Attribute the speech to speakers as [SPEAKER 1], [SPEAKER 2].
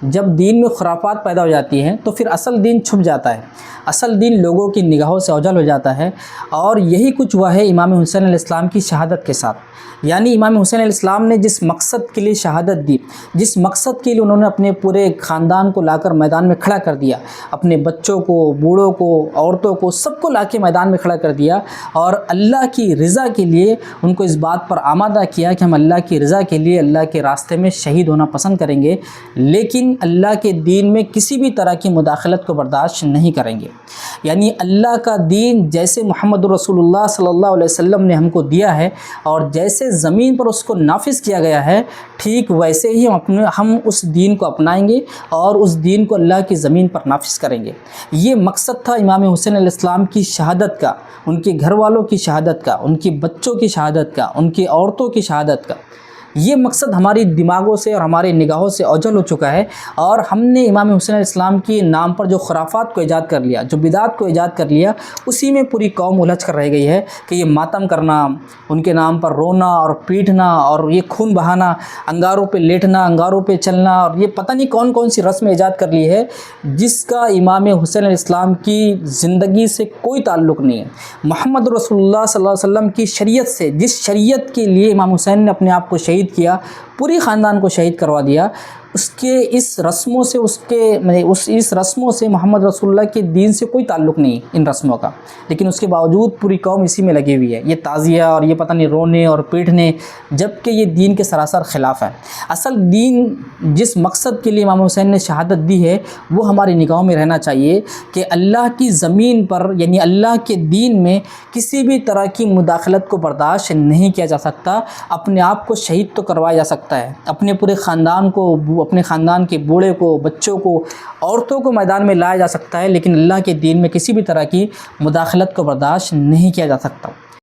[SPEAKER 1] جب دین میں خرافات پیدا ہو جاتی ہیں تو پھر اصل دین چھپ جاتا ہے، اصل دین لوگوں کی نگاہوں سے اوجھل ہو جاتا ہے، اور یہی کچھ ہوا ہے امام حسین علیہ السلام کی شہادت کے ساتھ۔ یعنی امام حسین علیہ السلام نے جس مقصد کے لیے شہادت دی، جس مقصد کے لیے انہوں نے اپنے پورے خاندان کو لا کر میدان میں کھڑا کر دیا، اپنے بچوں کو، بوڑھوں کو، عورتوں کو، سب کو لا کے میدان میں کھڑا کر دیا، اور اللہ کی رضا کے لیے ان کو اس بات پر آمادہ کیا کہ ہم اللہ کی رضا کے لیے اللہ کے راستے میں شہید ہونا پسند کریں گے، لیکن اللہ کے دین میں کسی بھی طرح کی مداخلت کو برداشت نہیں کریں گے۔ یعنی اللہ کا دین جیسے محمد رسول اللہ صلی اللہ علیہ وسلم نے ہم کو دیا ہے، اور جیسے زمین پر اس کو نافذ کیا گیا ہے، ٹھیک ویسے ہی ہم اس دین کو اپنائیں گے اور اس دین کو اللہ کی زمین پر نافذ کریں گے۔ یہ مقصد تھا امام حسین علیہ السلام کی شہادت کا، ان کے گھر والوں کی شہادت کا، ان کے بچوں کی شہادت کا، ان کی عورتوں کی شہادت کا۔ یہ مقصد ہماری دماغوں سے اور ہماری نگاہوں سے اوجھل ہو چکا ہے، اور ہم نے امام حسین علیہ السلام کے نام پر جو خرافات کو ایجاد کر لیا، جو بدعات کو ایجاد کر لیا، اسی میں پوری قوم الجھ کر رہ گئی ہے کہ یہ ماتم کرنا، ان کے نام پر رونا اور پیٹنا اور یہ خون بہانا، انگاروں پہ لیٹنا، انگاروں پہ چلنا، اور یہ پتہ نہیں کون کون سی رسم ایجاد کر لی ہے جس کا امام حسین علیہ السلام کی زندگی سے کوئی تعلق نہیں ہے۔ محمد رسول اللہ صلی اللہ علیہ وسلم کی شریعت سے، جس شریعت کے لیے امام حسین نے اپنے آپ کو شہید کیا، پوری خاندان کو شہید کروا دیا، اس کے اس رسموں سے، اس رسموں سے محمد رسول اللہ کے دین سے کوئی تعلق نہیں ان رسموں کا، لیکن اس کے باوجود پوری قوم اسی میں لگی ہوئی ہے، یہ تعزیہ اور یہ پتہ نہیں رونے اور پیٹنے، جبکہ یہ دین کے سراسر خلاف ہے۔ اصل دین جس مقصد کے لیے امام حسین نے شہادت دی ہے وہ ہماری نگاہوں میں رہنا چاہیے کہ اللہ کی زمین پر، یعنی اللہ کے دین میں کسی بھی طرح کی مداخلت کو برداشت نہیں کیا جا سکتا۔ اپنے آپ کو شہید تو کروایا جا سکتا ہے، اپنے پورے خاندان کو، اپنے خاندان کے بوڑھے کو، بچوں کو، عورتوں کو میدان میں لایا جا سکتا ہے، لیکن اللہ کے دین میں کسی بھی طرح کی مداخلت کو برداشت نہیں کیا جا سکتا۔